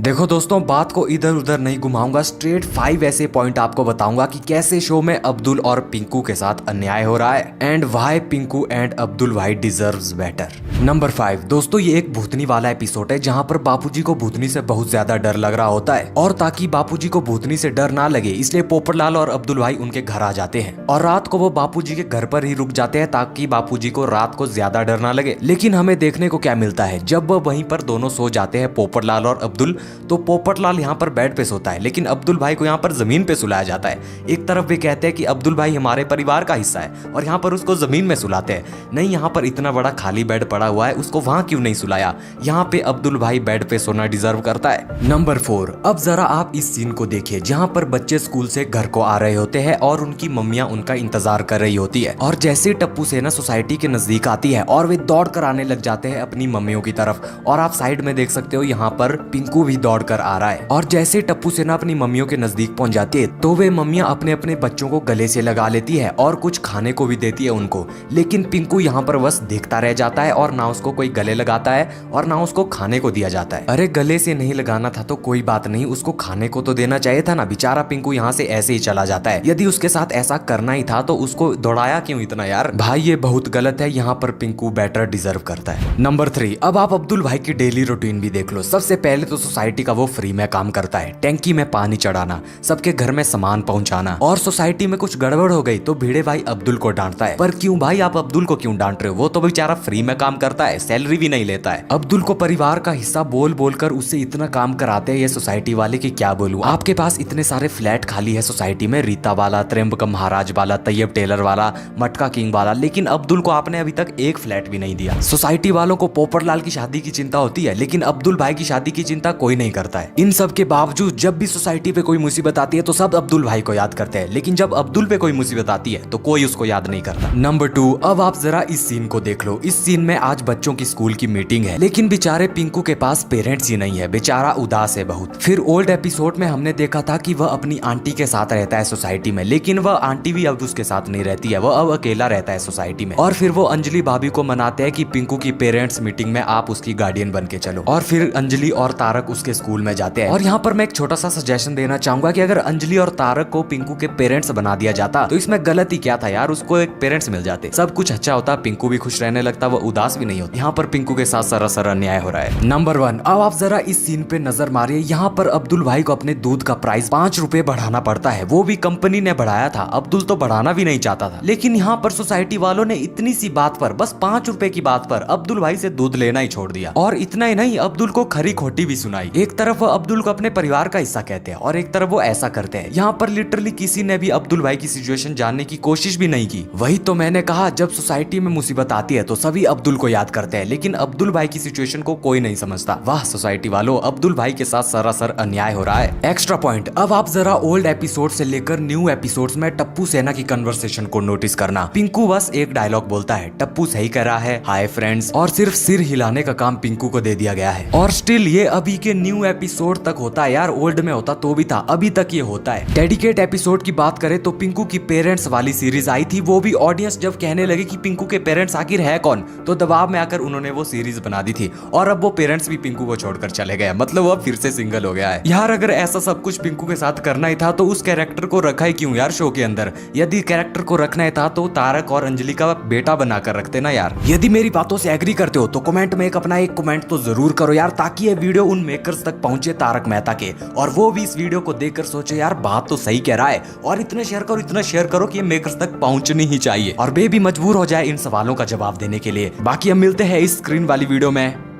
देखो दोस्तों, बात को इधर उधर नहीं घुमाऊंगा, स्ट्रेट 5 ऐसे पॉइंट आपको बताऊंगा कि कैसे शो में अब्दुल और पिंकू के साथ अन्याय हो रहा है and why Pinku and Abdul भाई डिजर्व्स बेटर। नंबर 5 दोस्तों, ये एक भूतनी वाला एपिसोड है जहाँ पर बापूजी को भूतनी से बहुत ज्यादा डर लग रहा होता है और ताकि बापूजी को भूतनी से डर ना लगे इसलिए पोपटलाल और अब्दुल भाई उनके घर आ जाते हैं और रात को वो बापूजी के घर पर ही रुक जाते हैं ताकि बापूजी को रात को ज्यादा डर ना लगे। लेकिन हमें देखने को क्या मिलता है, जब वो वहीं पर दोनों सो जाते हैं पोपटलाल और अब्दुल, तो पोपटलाल यहाँ पर बेड पे सोता है लेकिन अब्दुल भाई को यहाँ पर जमीन पे सुलाया जाता है। एक तरफ वे कहते हैं कि अब्दुल भाई हमारे परिवार का हिस्सा है और यहाँ पर उसको जमीन में सुलाते हैं। नहीं, यहाँ पर इतना बड़ा खाली बेड पड़ा हुआ है, उसको वहां क्यों नहीं सुलाया? यहाँ पे अब्दुल भाई बेड पे सोना डिजर्व करता है। नंबर 4, अब जरा आप इस सीन को देखिए जहाँ पर बच्चे स्कूल से घर को आ रहे होते हैं और उनकी मम्मियाँ उनका इंतजार कर रही होती है और जैसे ही टप्पू सेना सोसाइटी के नजदीक आती है और वे दौड़ कर आने लग जाते हैं अपनी मम्मियों की तरफ और आप साइड में देख सकते हो यहाँ पर पिंकू भी दौड़ कर आ रहा है। और जैसे टप्पू सेना अपनी मम्मियों के नजदीक पहुंच जाती है तो वे मम्मियां अपने अपने बच्चों को गले से लगा लेती है और कुछ खाने को भी देती है उनको, लेकिन पिंकू यहाँ पर बस देखता रह जाता है और ना उसको कोई गले लगाता है और ना उसको खाने को दिया जाता है। अरे गले से नहीं लगाना था तो कोई बात नहीं, उसको खाने को तो देना चाहिए था ना। बेचारा पिंकू यहाँ से ऐसे ही चला जाता है। यदि उसके साथ ऐसा करना ही था तो उसको दौड़ाया क्यों इतना यार? भाई ये बहुत गलत है, यहाँ पर पिंकू बेटर डिजर्व करता है। नंबर 3, अब आप अब्दुल भाई की डेली रूटीन भी देख लो। सबसे पहले तो सोसाइटी का वो फ्री में काम करता है, टैंकी में पानी चढ़ाना, सबके घर में सामान पहुंचाना, और सोसाइटी में कुछ गड़बड़ हो गई तो भिड़े भाई अब्दुल को डांटता है। पर क्यों भाई, आप अब्दुल को क्यों डांट रहे हो? वो तो बेचारा फ्री में काम करता है, सैलरी भी नहीं लेता है। अब्दुल को परिवार का हिस्सा बोल बोल कर उससे इतना काम कराते हैं ये सोसाइटी वाले कि क्या बोलूं। आपके पास इतने सारे फ्लैट खाली है सोसाइटी में, रीता वाला, त्र्यंबकम महाराज वाला, तैयब टेलर वाला, मटका किंग वाला, लेकिन अब्दुल को आपने अभी तक एक फ्लैट भी नहीं दिया। सोसाइटी वालों को पोपटलाल की शादी की चिंता होती है लेकिन अब्दुल भाई की शादी की चिंता कोई नहीं करता है। इन सब के बावजूद जब भी सोसाइटी पे कोई मुसीबत आती है तो सब अब्दुल भाई को याद करते हैं, लेकिन जब अब्दुल पे कोई मुसीबत आती है तो कोई उसको याद नहीं करता। नंबर 2, अब आप जरा इस सीन को देख लो। इस सीन में आज बच्चों की स्कूल की मीटिंग है लेकिन बेचारे पिंकू के पास पेरेंट्स ही नहीं है, बेचारा उदास है बहुत। फिर ओल्ड एपिसोड में हमने देखा था कि वह अपनी आंटी के साथ रहता है सोसाइटी में, लेकिन वह आंटी भी अब उसके साथ नहीं रहती है, वह अब अकेला रहता है सोसाइटी में। और फिर वो अंजलि भाभी को मनाते हैं कि पिंकू की पेरेंट्स मीटिंग में आप उसकी गार्डियन बन के चलो, और फिर अंजलि और तारक उसके स्कूल में जाते हैं। और यहाँ पर मैं एक छोटा सा सजेशन देना चाहूंगा कि अगर अंजलि और तारक को पिंकू के पेरेंट्स बना दिया जाता तो इसमें गलती क्या था यार? उसको एक पेरेंट्स मिल जाते, सब कुछ अच्छा होता, पिंकू भी खुश रहने लगता, वो उदास भी नहीं होता। यहाँ पर पिंकू के साथ सरासर अन्याय हो रहा है। नंबर 1, अब आप जरा इस सीन पे नजर मारिए। यहाँ पर अब्दुल भाई को अपने दूध का प्राइस 5 रुपए बढ़ाना पड़ता है, वो भी कंपनी ने बढ़ाया था, अब्दुल तो बढ़ाना भी नहीं चाहता था। लेकिन यहाँ पर सोसाइटी वालों ने इतनी सी बात पर, बस 5 रुपए की बात पर अब्दुल भाई से दूध लेना ही छोड़ दिया। और इतना ही नहीं, अब्दुल को खरी खोटी भी सुनाई। एक तरफ वो अब्दुल को अपने परिवार का हिस्सा कहते हैं और एक तरफ वो ऐसा करते हैं। यहाँ पर लिटरली किसी ने भी अब्दुल भाई की सिचुएशन जानने की कोशिश भी नहीं की। वही तो मैंने कहा, जब सोसाइटी में मुसीबत आती है तो सभी अब्दुल को याद करते हैं लेकिन अब्दुल भाई की सिचुएशन को कोई नहीं समझता। वाह सोसाइटी वालों, अब्दुल भाई के साथ सरासर अन्याय हो रहा है। एक्स्ट्रा पॉइंट, अब आप जरा ओल्ड एपिसोड से लेकर न्यू एपिसोड्स में टप्पू सेना की कन्वर्सेशन को नोटिस करना। पिंकू बस एक डायलॉग बोलता है, टप्पू सही कह रहा है, हाय फ्रेंड्स, और सिर्फ सिर हिलाने का काम पिंकू को दे दिया गया है। और स्टिल ये अभी के न्यू एपिसोड तक होता है यार, ओल्ड में होता तो भी था, अभी तक ये होता है। डेडिकेट एपिसोड की बात करें तो पिंकू की पेरेंट्स वाली सीरीज आई थी, वो भी ऑडियंस जब कहने लगे कि पिंकू के पेरेंट्स आखिर है कौन, तो दबाव में आकर उन्होंने वो सीरीज बना दी थी और अब वो पेरेंट्स भी पिंकू को छोड़कर चले गए, मतलब वो फिर से सिंगल हो गया है। यार अगर ऐसा सब कुछ पिंकू के साथ करना ही था तो उस कैरेक्टर को रखा ही क्यों यार शो के अंदर? यदि कैरेक्टर को रखना ही था तो तारक और अंजलि का बेटा बनाकर रखते ना यार। यदि मेरी बातों से एग्री करते हो तो कमेंट में अपना एक कमेंट तो जरूर करो यार, ताकि ये वीडियो उन मेकर्स तक पहुंचे तारक मेहता के, और वो भी इस वीडियो को देखकर सोचे यार बात तो सही कह रहा है, और इतना शेयर करो कि ये मेकर्स तक पहुंचनी ही चाहिए और वे भी मजबूर हो जाए इन सवालों का जवाब देने के लिए। बाकी हम मिलते हैं इस स्क्रीन वाली वीडियो में।